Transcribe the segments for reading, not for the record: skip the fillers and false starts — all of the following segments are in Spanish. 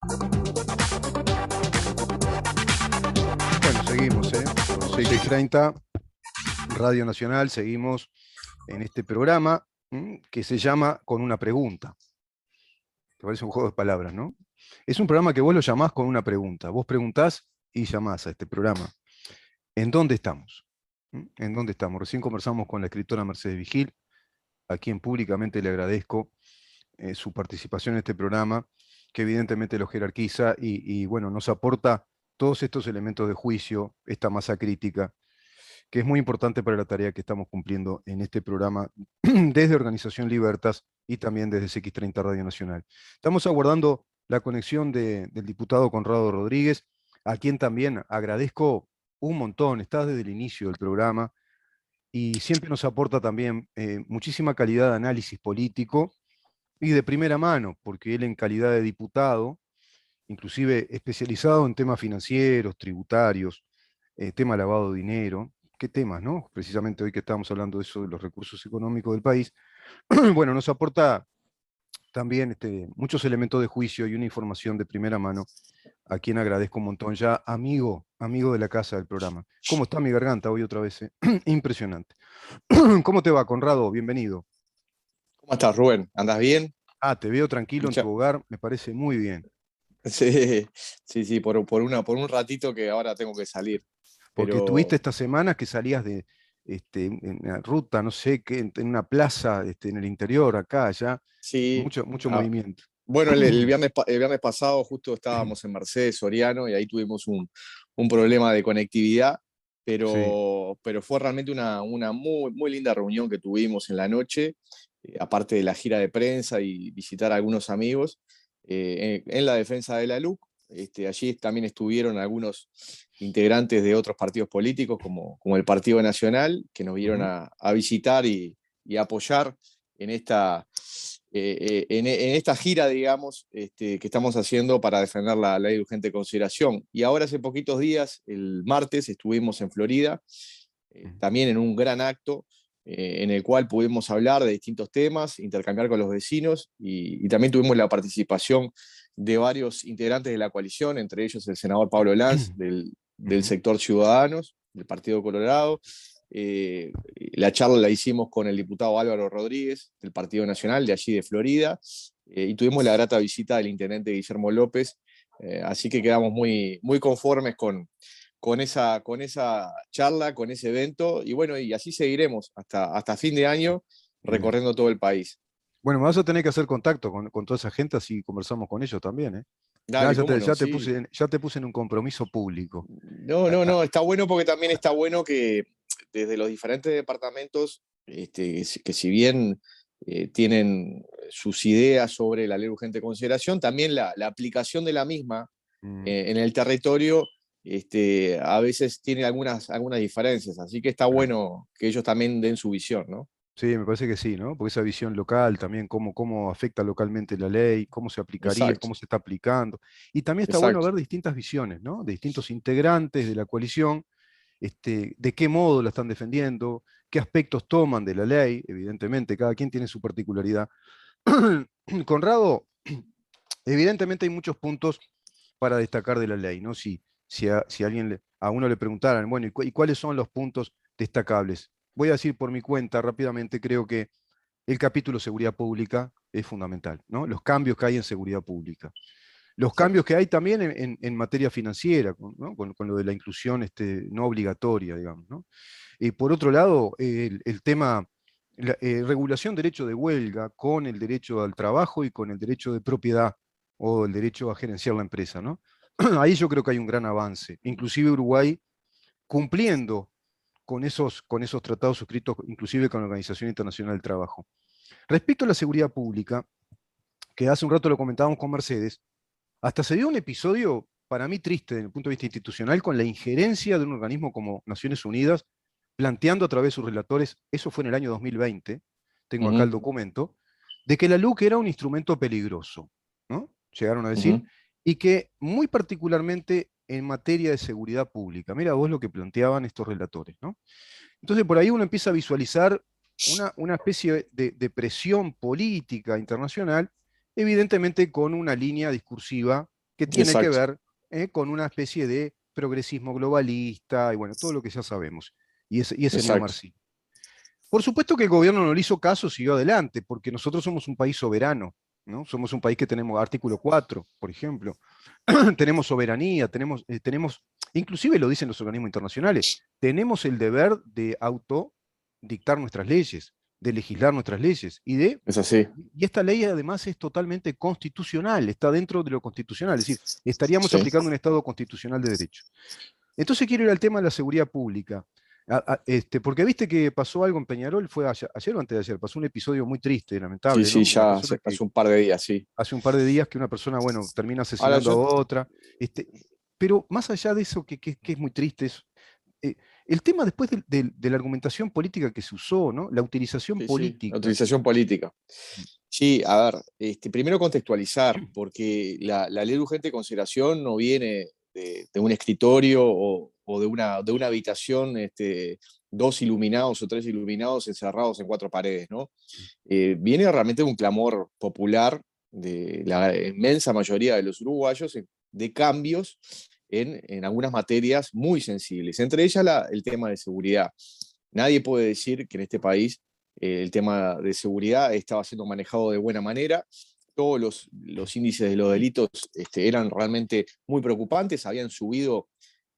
Bueno, seguimos, ¿eh? Son seis y Sí. 30, Radio Nacional, seguimos en este programa que se llama Con una pregunta. Te parece un juego de palabras, ¿no? Es un programa que vos lo llamás con una pregunta. Vos preguntás y llamás a este programa. ¿En dónde estamos? ¿En dónde estamos? Recién conversamos con la escritora Mercedes Vigil, a quien públicamente le agradezco su participación en este programa, que evidentemente lo jerarquiza y, bueno, nos aporta todos estos elementos de juicio, esta masa crítica, que es muy importante para la tarea que estamos cumpliendo en este programa desde Organización Libertas y también desde CX30 Radio Nacional. Estamos aguardando la conexión del diputado Conrado Rodríguez, a quien también agradezco un montón, está desde el inicio del programa y siempre nos aporta también muchísima calidad de análisis político y de primera mano, porque él en calidad de diputado, inclusive especializado en temas financieros, tributarios, tema lavado de dinero, qué temas, ¿no? Precisamente hoy que estamos hablando de eso, de los recursos económicos del país, bueno, nos aporta también muchos elementos de juicio y una información de primera mano, a quien agradezco un montón, ya amigo de la casa del programa. ¿Cómo está mi garganta hoy otra vez? Impresionante. ¿Cómo te va, Conrado? Bienvenido. ¿Cómo estás, Rubén? ¿Andás bien? Ah, te veo tranquilo en tu Mucha... hogar, me parece muy bien. Sí, sí, sí, por un ratito que ahora tengo que salir. Porque tuviste Pero estas semanas que salías de en la ruta, no sé, qué, en una plaza, en el interior, acá, allá, sí, mucho ah, movimiento. bueno, el viernes pasado justo estábamos en Mercedes, Soriano, y ahí tuvimos un problema de conectividad, Sí. pero fue realmente una muy linda reunión que tuvimos en la noche, aparte de la gira de prensa y visitar a algunos amigos, en la defensa de la LUC. Allí también estuvieron algunos integrantes de otros partidos políticos, como el Partido Nacional, que nos vinieron Ujú. a visitar y apoyar en en esta gira, digamos, que estamos haciendo para defender la ley de urgente consideración. Y ahora hace poquitos días, el martes, estuvimos en Florida, también en un gran acto en el cual pudimos hablar de distintos temas, intercambiar con los vecinos y también tuvimos la participación de varios integrantes de la coalición, entre ellos el senador Pablo Lanz del Ujú. sector Ciudadanos, del Partido Colorado. La charla la hicimos con el diputado Álvaro Rodríguez, del Partido Nacional, de allí de Florida, y tuvimos la grata visita del intendente Guillermo López, así que quedamos muy conformes con esa charla, con ese evento, y bueno, y así seguiremos hasta fin de año Bien. recorriendo todo el país. Bueno, me vas a tener que hacer contacto con toda esa gente, así conversamos con ellos también, ¿eh? Ya, Dale, cómo no, sí. ya te puse en un compromiso público. No, Ah, no, ah, no, está bueno porque también está bueno que desde los diferentes departamentos, que si bien tienen sus ideas sobre la ley de urgente consideración, también la aplicación de la misma mm, en el territorio a veces tiene algunas diferencias, así que está claro. bueno que ellos también den su visión, ¿no? Sí, me parece que sí, ¿no? Porque esa visión local también, cómo afecta localmente la ley, cómo se aplicaría, Exacto, cómo se está aplicando. Y también está bueno exacto, ver distintas visiones, ¿no? De distintos integrantes de la coalición, de qué modo la están defendiendo, qué aspectos toman de la ley, evidentemente, cada quien tiene su particularidad. Conrado, evidentemente hay muchos puntos para destacar de la ley, ¿no? Si a uno le preguntaran, bueno, ¿y cuáles son los puntos destacables? Voy a decir por mi cuenta rápidamente, creo que el capítulo seguridad pública es fundamental, ¿no? Los cambios que hay en seguridad pública. Los cambios exacto. que hay también en materia financiera, ¿no? Con lo de la inclusión no obligatoria, digamos, ¿no? Por otro lado, el tema, regulación derecho de huelga con el derecho al trabajo y con el derecho de propiedad o el derecho a gerenciar la empresa, ¿no? Ahí yo creo que hay un gran avance. Inclusive Uruguay cumpliendo con esos tratados suscritos, inclusive con la Organización Internacional del Trabajo. Respecto a la seguridad pública, que hace un rato lo comentábamos con Mercedes, hasta se dio un episodio para mí triste desde el punto de vista institucional con la injerencia de un organismo como Naciones Unidas, planteando a través de sus relatores, eso fue en el año 2020, tengo acá el Ujú, documento, de que la LUC era un instrumento peligroso, ¿no? Llegaron a decir, ujú. y que muy particularmente en materia de seguridad pública, mira vos lo que planteaban estos relatores, ¿no? Entonces por ahí uno empieza a visualizar una especie de presión política internacional, evidentemente con una línea discursiva que tiene que Exacto, ver con una especie de progresismo globalista y bueno, todo lo que ya sabemos, y ese exacto. neomarxismo. Por supuesto que el gobierno no le hizo caso, siguió adelante, porque nosotros somos un país soberano, ¿no? Somos un país que tenemos artículo 4, por ejemplo, tenemos soberanía, tenemos, inclusive lo dicen los organismos internacionales, tenemos el deber de autodictar nuestras leyes, de legislar nuestras leyes, Es así. y esta ley además es totalmente constitucional, está dentro de lo constitucional, es decir, estaríamos Sí, aplicando un Estado constitucional de derecho. Entonces quiero ir al tema de la seguridad pública. Porque viste que pasó algo en Peñarol, fue ayer o antes de ayer, pasó un episodio muy triste, sí, lamentable, sí, ¿no? Una ya persona que hace un par de días, sí. hace un par de días que una persona, bueno, termina Ahora asesinando a yo, otra. Este, pero más allá de eso, que es muy triste, eh, el tema después de la argumentación política que se usó, ¿no? La utilización sí, sí, la política. utilización política. Sí, a ver, primero contextualizar, porque la ley de urgente consideración no viene de un escritorio o de una habitación, dos iluminados o tres iluminados encerrados en cuatro paredes, ¿no? Viene realmente de un clamor popular de la inmensa mayoría de los uruguayos de cambios en algunas materias muy sensibles, entre ellas el tema de seguridad. Nadie puede decir que en este país el tema de seguridad estaba siendo manejado de buena manera. Todos los índices de los delitos eran realmente muy preocupantes, habían subido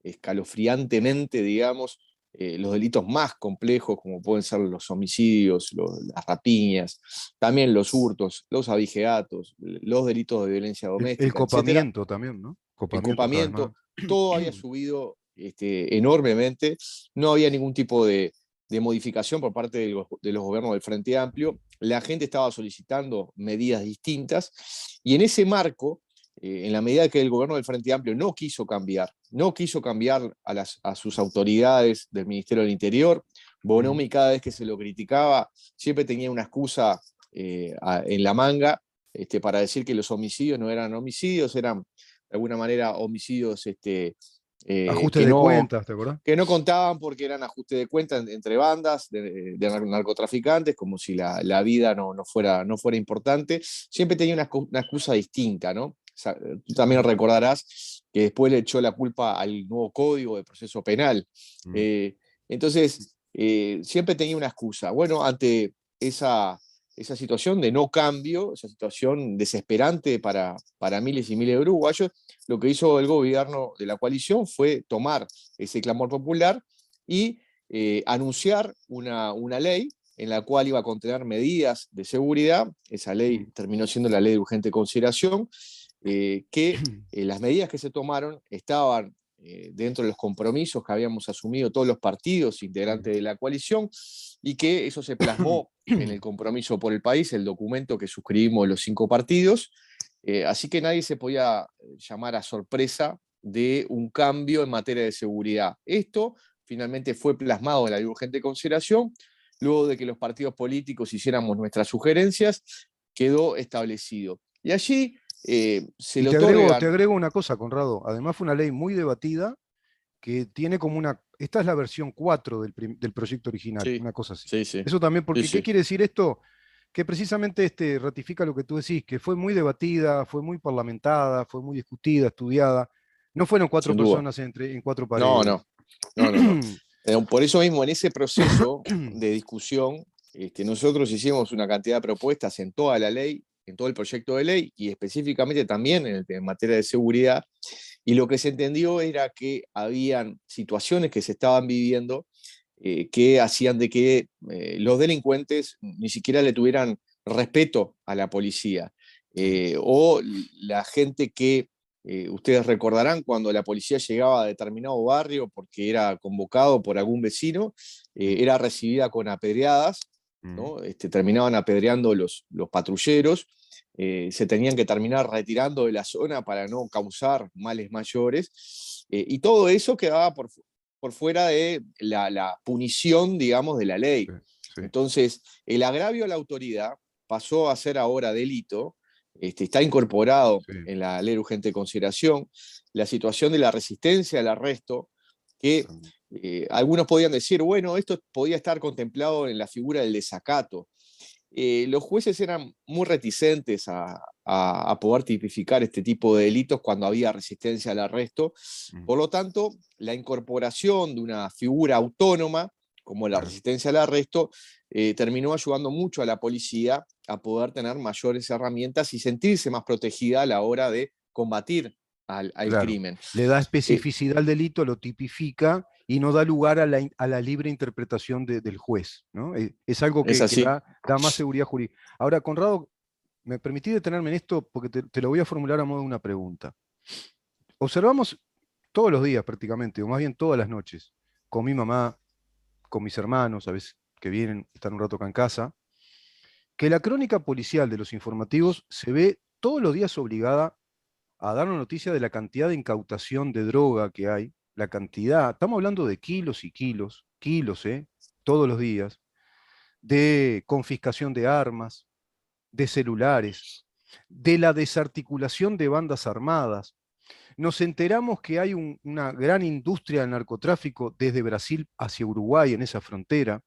escalofriantemente, digamos, los delitos más complejos, como pueden ser los homicidios, las rapiñas, también los hurtos, los abigeatos, los delitos de violencia El doméstica, etcétera, copamiento también, ¿no? el Copamiento cada vez más. copamiento, todo había subido enormemente, no había ningún tipo de modificación por parte de los gobiernos del Frente Amplio, la gente estaba solicitando medidas distintas, y en ese marco, en la medida que el gobierno del Frente Amplio no quiso cambiar a sus autoridades del Ministerio del Interior, Bonomi cada vez que se lo criticaba siempre tenía una excusa en la manga para decir que los homicidios no eran homicidios, eran de alguna manera homicidios Ajuste de cuentas, ¿te acordás? que no contaban porque eran ajustes de cuentas entre bandas de narcotraficantes, como si la vida no fuera importante. Siempre tenía una excusa distinta, ¿no? O sea, tú también recordarás que después le echó la culpa al nuevo Código de Proceso Penal. Mm. Eh, entonces, siempre tenía una excusa. Bueno, ante esa situación de no cambio, esa situación desesperante para miles y miles de uruguayos, lo que hizo el gobierno de la coalición fue tomar ese clamor popular y anunciar una ley en la cual iba a contener medidas de seguridad. Esa ley terminó siendo la ley de urgente consideración, que las medidas que se tomaron estaban dentro de los compromisos que habíamos asumido todos los partidos integrantes de la coalición, y que eso se plasmó en el compromiso por el país, el documento que suscribimos los 5 partidos. Así que nadie se podía llamar a sorpresa de un cambio en materia de seguridad. Esto finalmente fue plasmado en la ley de urgente consideración, luego de que los partidos políticos hiciéramos nuestras sugerencias, quedó establecido. Y allí se Y le te otorgan. agrego una cosa, Conrado. Además fue una ley muy debatida que tiene como una... Esta es la versión 4 del proyecto original, Sí, una cosa así. sí, sí, Eso también, sí, porque ¿qué sí, quiere decir esto? Que precisamente ratifica lo que tú decís, que fue muy debatida, fue muy parlamentada, fue muy discutida, estudiada. No fueron cuatro sin duda. personas en cuatro No, paredes. no, no, no, no. Por eso mismo, en ese proceso de discusión, nosotros hicimos una cantidad de propuestas en toda la ley, en todo el proyecto de ley, y específicamente también en materia de seguridad, y lo que se entendió era que habían situaciones que se estaban viviendo que hacían de que los delincuentes ni siquiera le tuvieran respeto a la policía. O la gente que ustedes recordarán cuando la policía llegaba a determinado barrio porque era convocado por algún vecino, era recibida con apedreadas, ¿no? Terminaban apedreando los patrulleros, se tenían que terminar retirando de la zona para no causar males mayores, y todo eso quedaba por fuera de la punición, digamos, de la ley. Sí, sí, Entonces, el agravio a la autoridad pasó a ser ahora delito, está incorporado sí. en la ley de urgente consideración, la situación de la resistencia al arresto, que algunos podían decir, bueno, esto podía estar contemplado en la figura del desacato. los jueces eran muy reticentes a poder tipificar este tipo de delitos cuando había resistencia al arresto. Por lo tanto, la incorporación de una figura autónoma como la Claro. resistencia al arresto terminó ayudando mucho a la policía a poder tener mayores herramientas y sentirse más protegida a la hora de combatir al Claro, crimen. le da Eh, especificidad al delito, lo tipifica y no da lugar a la libre interpretación del juez, ¿no? Es algo es que así. da más seguridad jurídica. Ahora, Conrado, me permití detenerme en esto porque te lo voy a formular a modo de una pregunta. Observamos todos los días prácticamente, o más bien todas las noches, con mi mamá, con mis hermanos, a veces que vienen, están un rato acá en casa, que la crónica policial de los informativos se ve todos los días obligada a dar una noticia de la cantidad de incautación de droga que hay, la cantidad, estamos hablando de kilos y kilos, kilos, todos los días, de confiscación de armas, de celulares, de la desarticulación de bandas armadas. Nos enteramos que hay una gran industria del narcotráfico desde Brasil hacia Uruguay en esa frontera.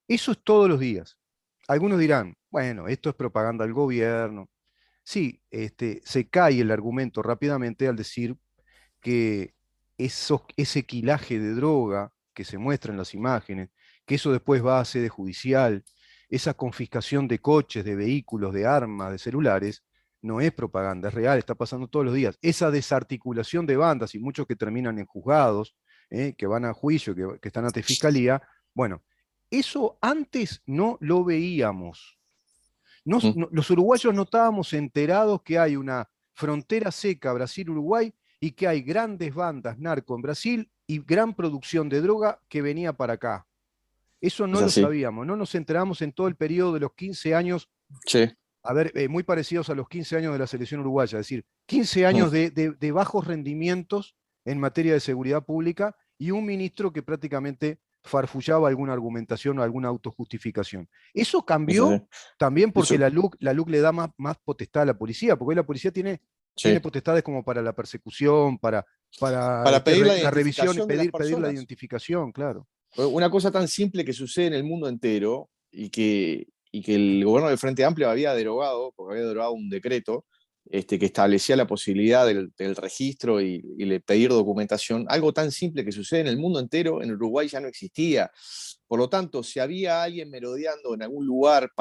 Eso es todos los días. Algunos dirán, bueno, esto es propaganda del gobierno. Sí, se cae el argumento rápidamente al decir que ese quilaje de droga que se muestra en las imágenes, que eso después va a sede judicial, esa confiscación de coches, de vehículos, de armas, de celulares, no es propaganda, es real, está pasando todos los días. Esa desarticulación de bandas y muchos que terminan en juzgados, que van a juicio, que están ante fiscalía, bueno, eso antes no lo veíamos. Los uruguayos no estábamos enterados que hay una frontera seca Brasil-Uruguay y que hay grandes bandas narco en Brasil y gran producción de droga que venía para acá. Eso Es no lo así. sabíamos, no nos enteramos en todo el periodo de los 15 años, Sí. a ver, muy parecidos a los 15 años de la selección uruguaya, es decir, 15 años de bajos rendimientos en materia de seguridad pública y un ministro que prácticamente farfullaba alguna argumentación o alguna autojustificación. Eso Es así. cambió también porque Eso, la LUC le da más potestad a la policía, porque hoy la policía tiene sí. potestades como para la persecución, para Para pedir la la revisión y identificación de las pedir la personas. identificación, claro. Una cosa tan simple que sucede en el mundo entero y que el gobierno del Frente Amplio había derogado, porque había derogado un decreto que establecía la posibilidad del registro y pedir documentación. Algo tan simple que sucede en el mundo entero, en Uruguay ya no existía. Por lo tanto, si había alguien merodeando en algún lugar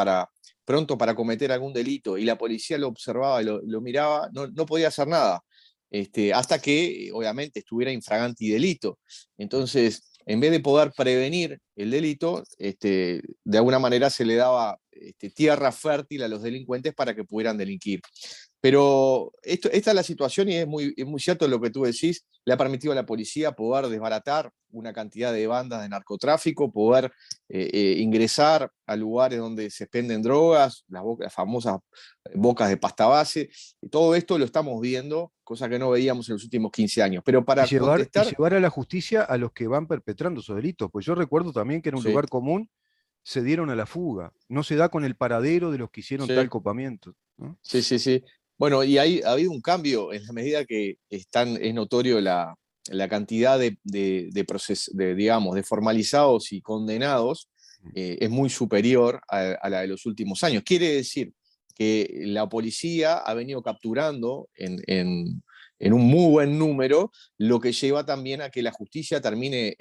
pronto para cometer algún delito y la policía lo observaba y lo miraba, no podía hacer nada. Hasta que, obviamente, estuviera infraganti delito. Entonces, en vez de poder prevenir el delito, de alguna manera se le daba tierra fértil a los delincuentes para que pudieran delinquir. Pero esta es la situación y es muy cierto lo que tú decís. Le ha permitido a la policía poder desbaratar una cantidad de bandas de narcotráfico, poder ingresar a lugares donde se expenden drogas, las famosas bocas de pasta base. Y todo esto lo estamos viendo, cosa que no veíamos en los últimos 15 años. Pero Y para llevar, y contestar, llevar a la justicia a los que van perpetrando esos delitos. Pues yo recuerdo también que en un sí, lugar común se dieron a la fuga. No se da con el paradero de los que hicieron tal sí. copamiento, ¿no? Sí, sí, sí. Bueno, y ha habido un cambio en la medida que es notorio la cantidad digamos, de formalizados y condenados es muy superior a la de los últimos años. Quiere decir que la policía ha venido capturando en un muy buen número, lo que lleva también a que la justicia termine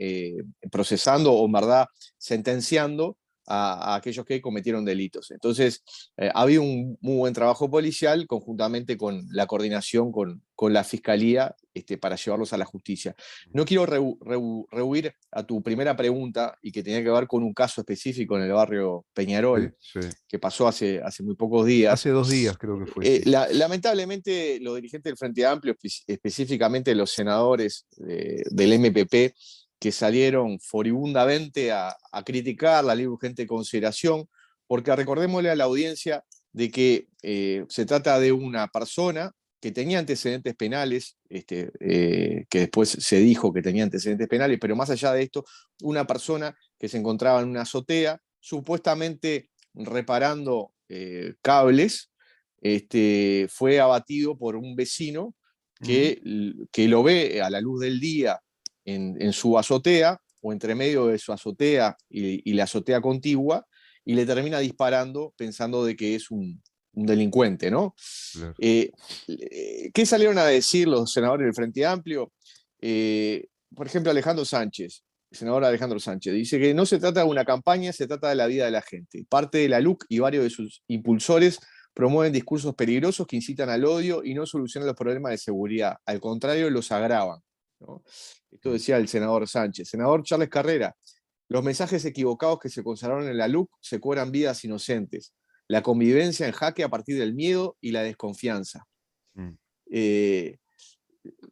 procesando o en verdad sentenciando a aquellos que cometieron delitos. Entonces, ha habido un muy buen trabajo policial conjuntamente con la coordinación con la fiscalía para llevarlos a la justicia. No quiero rehuir a tu primera pregunta y que tenía que ver con un caso específico en el barrio Sí, Peñarol sí. que pasó hace muy pocos días. Hace 2 días creo que fue, sí. Lamentablemente, los dirigentes del Frente Amplio, específicamente los senadores del MPP, que salieron furibundamente a criticar la ley urgente de consideración, porque recordémosle a la audiencia de que se trata de una persona que tenía antecedentes penales, que después se dijo que tenía antecedentes penales, pero más allá de esto, una persona que se encontraba en una azotea, supuestamente reparando cables, fue abatido por un vecino Ujú. que lo ve a la luz del día en su azotea o entre medio de su azotea y la azotea contigua y le termina disparando pensando de que es un delincuente, ¿no? Claro. ¿Qué salieron a decir los senadores del Frente Amplio? Por ejemplo, Alejandro Sánchez, el senador Alejandro Sánchez, dice que no se trata de una campaña, se trata de la vida de la gente. Parte de la LUC y varios de sus impulsores promueven discursos peligrosos que incitan al odio y no solucionan los problemas de seguridad. Al contrario, los agravan, ¿no? Esto decía el senador Sánchez. Senador Charles Carrera, los mensajes equivocados que se consagraron en la LUC se cobran vidas inocentes. La convivencia en jaque a partir del miedo y la desconfianza. Mm.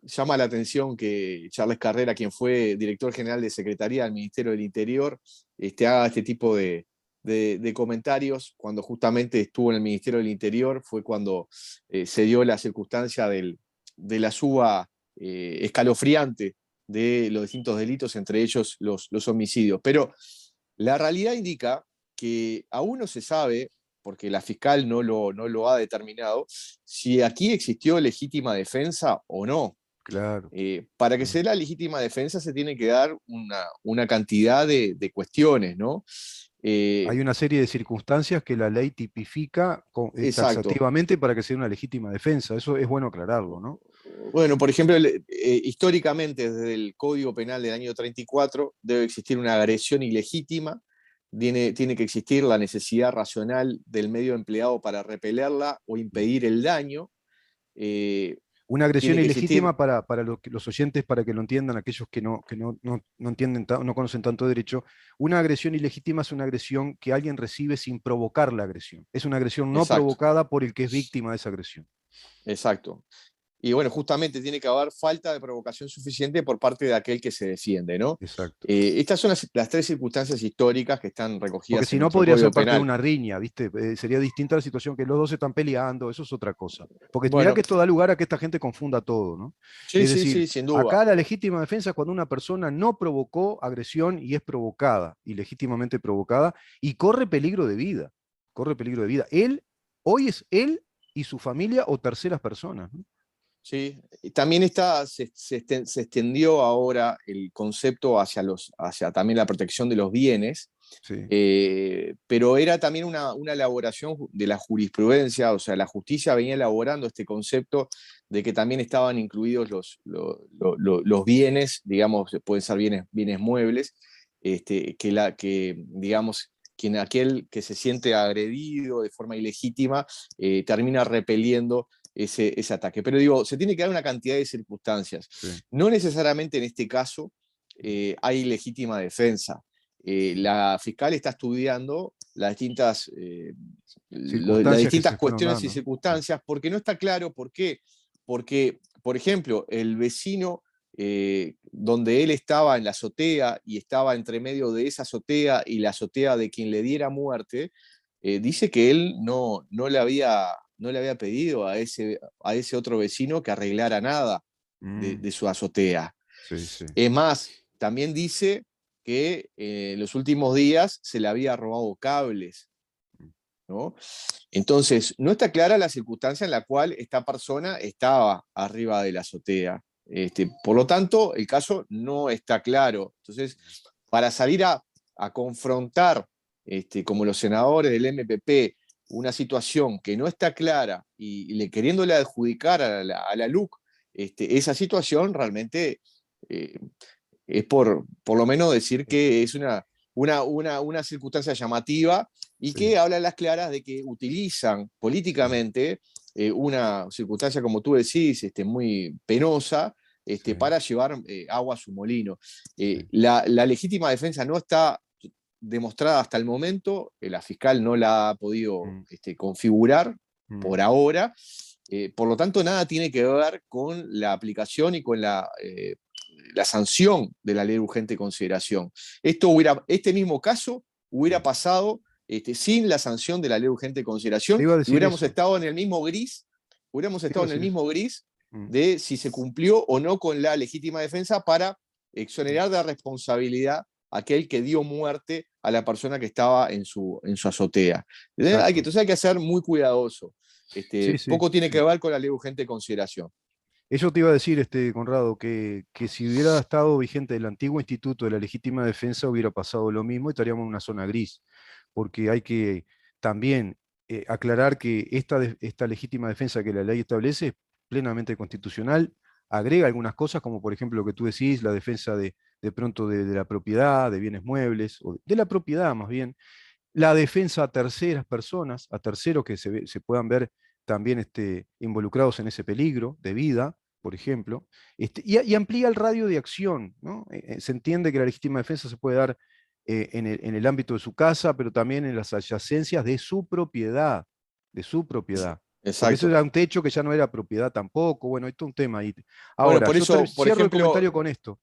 Llama la atención que Charles Carrera, quien fue director general de Secretaría del Ministerio del Interior, haga este tipo de comentarios cuando justamente estuvo en el Ministerio del Interior, fue cuando se dio la circunstancia de la suba escalofriante de los distintos delitos, entre ellos los homicidios. Pero la realidad indica que aún no se sabe, porque la fiscal no lo ha determinado, si aquí existió legítima defensa o no. Claro. Para que se dé la legítima defensa se tiene que dar una cantidad de cuestiones, ¿no? Hay una serie de circunstancias que la ley tipifica Exacto. taxativamente para que sea una legítima defensa. Eso es bueno aclararlo, ¿no? Bueno, por ejemplo, históricamente desde el Código Penal del año 34 debe existir una agresión ilegítima, tiene que existir la necesidad racional del medio empleado para repelerla o impedir el daño. Una agresión Tiene que existir, ilegítima para los oyentes, para que lo entiendan, aquellos que no entienden, no conocen tanto derecho. Una agresión ilegítima es una agresión que alguien recibe sin provocar la agresión. Es una agresión no exacto, provocada por el que es víctima de esa agresión. exacto. Y bueno, justamente tiene que haber falta de provocación suficiente por parte de aquel que se defiende, ¿no? Exacto. Estas son las tres circunstancias históricas que están Porque recogidas si en no nuestro podría Código ser parte de Penal. una riña, ¿viste? Sería distinta la situación que los dos se están peleando, eso es otra cosa. Porque mirá Bueno, que esto da lugar a que esta gente confunda todo, ¿no? sí, Es sí, decir, sí, sin duda. acá la legítima defensa es cuando una persona no provocó agresión y es provocada, ilegítimamente provocada, y corre peligro de vida. Corre peligro de vida. Hoy es él y su familia o terceras personas, ¿no? Sí, y también se extendió ahora el concepto hacia también la protección de los bienes, Sí. pero era también una elaboración de la jurisprudencia, o sea, la justicia venía elaborando este concepto de que también estaban incluidos los bienes, digamos, pueden ser bienes muebles, digamos, aquel que se siente agredido de forma ilegítima termina repeliendo ese ataque. Pero digo, se tiene que dar una cantidad de circunstancias. Sí. No necesariamente en este caso hay legítima defensa. La fiscal está estudiando las Circunstancias que distintas se fueron cuestiones y dando, ¿no? Sí. circunstancias, porque no está claro por qué. Porque, por ejemplo, el vecino donde él estaba en la azotea y estaba entre medio de esa azotea y la azotea de quien le diera muerte, dice que él no le había pedido a ese otro vecino que arreglara nada Mm, de su azotea. sí, sí. Es más, también dice que en los últimos días se le había robado cables, ¿no? Entonces, no está clara la circunstancia en la cual esta persona estaba arriba de la azotea. Por lo tanto, el caso no está claro. Entonces, para salir a confrontar, como los senadores del MPP, una situación que no está clara y queriéndole adjudicar a la LUC esa situación, realmente eh, es por lo menos decir que es una circunstancia llamativa y Sí. que habla a las claras de que utilizan políticamente una circunstancia, como tú decís, muy penosa, Sí, para llevar agua a su molino. sí. La legítima defensa no está demostrada hasta el momento, la fiscal no la ha podido Mm, configurar mm. por ahora, por lo tanto nada tiene que ver con la aplicación y con la sanción de la ley de urgente consideración. Este mismo caso hubiera pasado sin la sanción de la ley de urgente Te consideración iba a y decir eso. hubiéramos Te iba estado a en el decir eso. mismo gris Mm, de si se cumplió o no con la legítima defensa para mm. exonerar de responsabilidad a aquel que dio muerte a la persona que estaba en su azotea. Exacto. Entonces hay que ser muy cuidadoso. Sí, sí, Poco tiene sí. que ver con la ley de urgente consideración. Eso te iba a decir, Conrado, que si hubiera estado vigente el antiguo instituto de la legítima defensa, hubiera pasado lo mismo y estaríamos en una zona gris. porque hay que también aclarar que esta legítima defensa que la ley establece es plenamente constitucional, agrega algunas cosas, como por ejemplo lo que tú decís, la defensa de pronto de la propiedad, de bienes muebles, o de la propiedad más bien, la defensa a terceras personas, a terceros que se puedan ver también involucrados en ese peligro de vida, por ejemplo, y amplía el radio de acción, ¿no? Se entiende que la legítima defensa se puede dar en el ámbito de su casa, pero también en las adyacencias de su propiedad, de su propiedad. Porque eso Exacto. era un techo que ya no era propiedad tampoco, bueno, hay todo un tema ahí. Bueno, Ahora, por yo eso, por cierro el ejemplo, comentario con esto.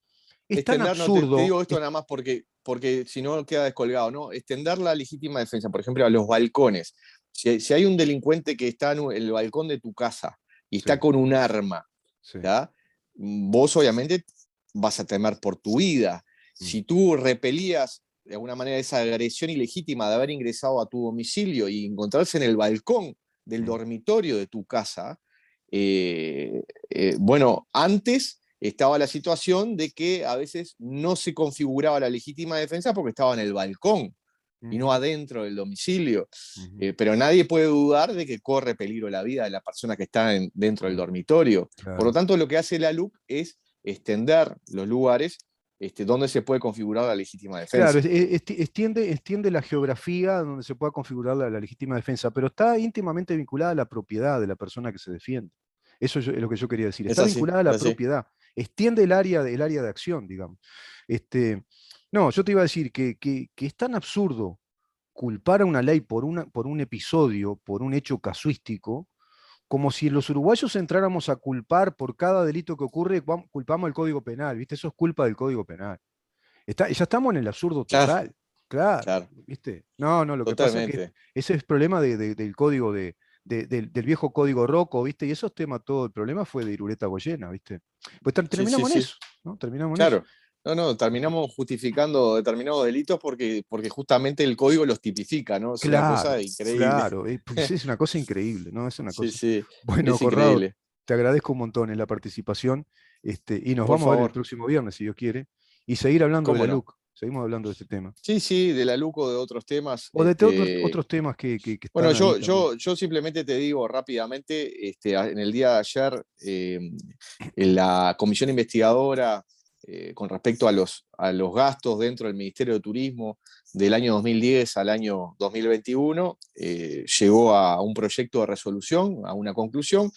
Es tan extender, no, te absurdo, digo esto nada más porque si no queda descolgado, ¿no? Extender la legítima defensa, por ejemplo, a los balcones. Si hay un delincuente que está en el balcón de tu casa y está sí, con un arma, sí, ¿ya? Vos obviamente vas a temer por tu vida. mm, Si tú repelías de alguna manera esa agresión ilegítima de haber ingresado a tu domicilio y encontrarse en el balcón del mm, dormitorio de tu casa, bueno, antes estaba la situación de que a veces no se configuraba la legítima defensa porque estaba en el balcón y no ujú, adentro del domicilio. ujú, Pero nadie puede dudar de que corre peligro la vida de la persona que está dentro del claro, dormitorio. Por lo claro. tanto, lo que hace la LUC es extender los lugares donde se puede configurar la legítima Claro, defensa. extiende la geografía donde se pueda configurar la legítima defensa, pero está íntimamente vinculada a la propiedad de la persona que se defiende. Eso es lo que yo quería decir. Es Está así, vinculada a es la así. propiedad. Extiende el área de acción, digamos. No, yo te iba a decir que es tan absurdo culpar a una ley por un episodio, por un hecho casuístico, como si los uruguayos entráramos a culpar por cada delito que ocurre, culpamos al Código Penal, ¿viste? Eso es culpa del Código Penal. Ya estamos en el absurdo Claro, total, claro, claro, ¿viste? No, no, lo que pasa es que totalmente. ese es problema del código del viejo código Rocco, ¿viste? Y esos temas todo, el problema fue de Irureta Goyena, ¿viste? Pues Sí, sí, terminamos en sí. eso, ¿no? Terminamos en eso. Claro. No, no, terminamos justificando determinados delitos porque justamente el código los tipifica, ¿no? Es una cosa Claro, increíble. claro, pues es una cosa increíble, ¿no? Es una Sí, cosa. sí, Bueno, es Corrado, increíble. te agradezco un montón en la participación, y nos Por vamos a ver el favor, próximo viernes, si Dios quiere, y seguir hablando de la cómo no. LUC, seguimos hablando de este tema. Sí, sí, de la Luco, de otros temas. O de otros temas que Bueno, están ahí también. yo simplemente te digo rápidamente, en el día de ayer, en la comisión investigadora, con respecto a los gastos dentro del Ministerio de Turismo del año 2010 al año 2021, llegó a un proyecto de resolución, a una conclusión.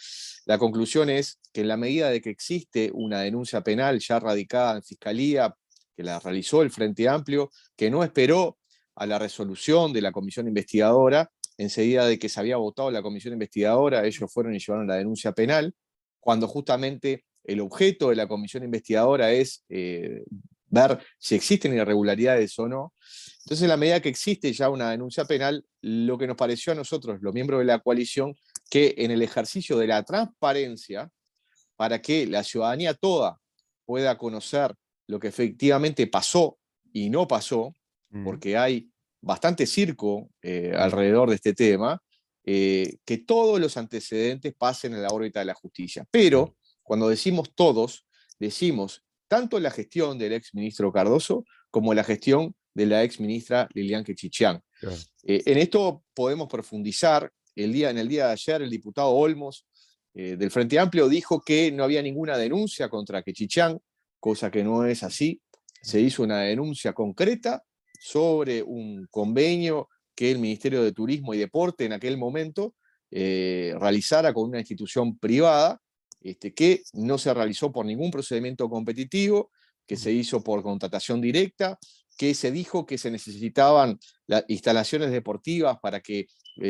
La conclusión es que en la medida de que existe una denuncia penal ya radicada en Fiscalía, que la realizó el Frente Amplio, que no esperó a la resolución de la comisión investigadora, enseguida de que se había votado la comisión investigadora, ellos fueron y llevaron la denuncia penal, cuando justamente el objeto de la comisión investigadora es ver si existen irregularidades o no. Entonces, en la medida que existe ya una denuncia penal, lo que nos pareció a nosotros, los miembros de la coalición, que en el ejercicio de la transparencia, para que la ciudadanía toda pueda conocer lo que efectivamente pasó y no pasó, Mm, porque hay bastante circo mm, alrededor de este tema, que todos los antecedentes pasen en la órbita de la justicia. Pero cuando decimos todos, decimos tanto la gestión del ex ministro Cardoso como la gestión de la ex ministra Lilian Quechichán. claro. En esto podemos profundizar. En el día de ayer, el diputado Olmos del Frente Amplio dijo que no había ninguna denuncia contra Quechichán, cosa que no es así. Se hizo una denuncia concreta sobre un convenio que el Ministerio de Turismo y Deporte en aquel momento realizara con una institución privada, que no se realizó por ningún procedimiento competitivo, que se hizo por contratación directa, que se dijo que se necesitaban las instalaciones deportivas para que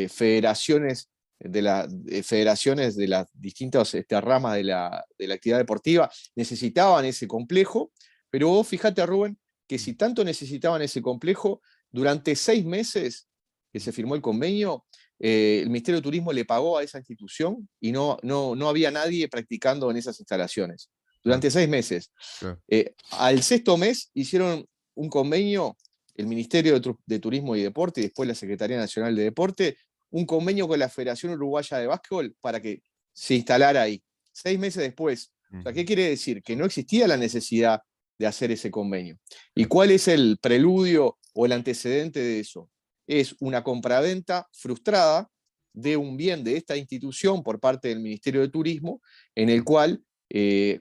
federaciones de las distintas ramas de la actividad deportiva necesitaban ese complejo, pero vos fíjate, Rubén, que si tanto necesitaban ese complejo, durante 6 meses que se firmó el convenio, el Ministerio de Turismo le pagó a esa institución y no había nadie practicando en esas instalaciones. Claro, Durante 6 meses. claro. Al sexto mes hicieron un convenio, el Ministerio de Turismo y Deporte y después la Secretaría Nacional de Deporte, un convenio con la Federación Uruguaya de Básquetbol para que se instalara ahí. 6 meses después. O sea, ¿qué quiere decir? Que no existía la necesidad de hacer ese convenio. ¿Y Claro. cuál es el preludio o el antecedente de eso? es una compraventa frustrada de un bien de esta institución por parte del Ministerio de Turismo, en el cual,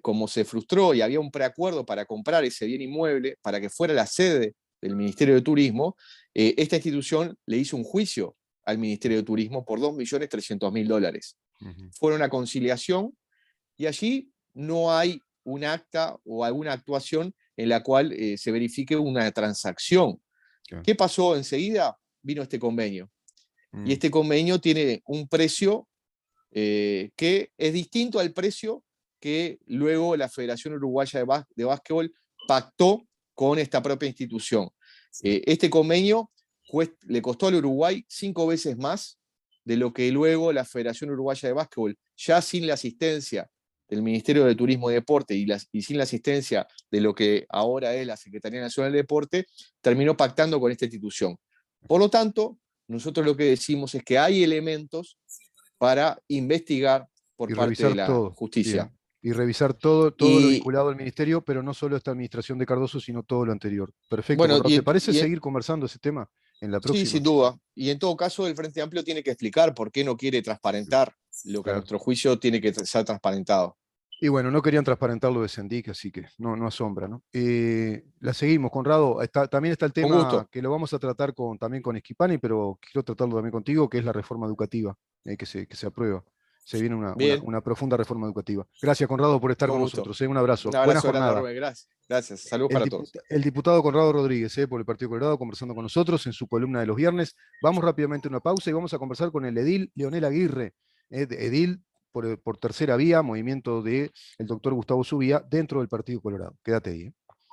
como se frustró y había un preacuerdo para comprar ese bien inmueble, para que fuera la sede del Ministerio de Turismo, esta institución le hizo un juicio al Ministerio de Turismo por $2.300.000. Fueron a conciliación y allí no hay un acta o alguna actuación en la cual se verifique una transacción. ¿Qué pasó enseguida? Vino este convenio. Y este convenio tiene un precio que es distinto al precio que luego la Federación Uruguaya de Básquetbol pactó con esta propia institución. Este convenio le costó al Uruguay 5 veces más de lo que luego la Federación Uruguaya de Básquetbol, ya sin la asistencia del Ministerio de Turismo y Deporte y sin la asistencia de lo que ahora es la Secretaría Nacional de Deporte, terminó pactando con esta institución. Por lo tanto, nosotros lo que decimos es que hay elementos para investigar por parte de revisar la todo. justicia. Bien. Y revisar todo lo Y vinculado al ministerio, pero no solo esta administración de Cardoso, sino todo lo anterior. Perfecto, bueno, Conrado. ¿Te parece seguir conversando ese tema en la sí, próxima? sin duda. Y en todo caso, el Frente Amplio tiene que explicar por qué no quiere transparentar lo que a Claro. nuestro juicio tiene que ser transparentado. Y bueno, no querían transparentar lo de Sendic, así que no asombra, ¿no? La seguimos, Conrado. También está el Con tema gusto. que lo vamos a tratar también con Schipani, pero quiero tratarlo también contigo, que es la reforma educativa, que se aprueba. Se viene Bien, una profunda reforma educativa. Gracias, Conrado, por estar con con gusto. nosotros. Un abrazo. Un Buena abrazo grande, jornada. Rubén. Gracias. Gracias. Saludos para todos. El diputado Conrado Rodríguez, por el Partido Colorado, conversando con nosotros en su columna de los viernes. Vamos rápidamente a una pausa y vamos a conversar con el edil Leonel Aguirre, edil por tercera vía, movimiento del doctor Gustavo Subía, dentro del Partido Colorado. Quédate ahí.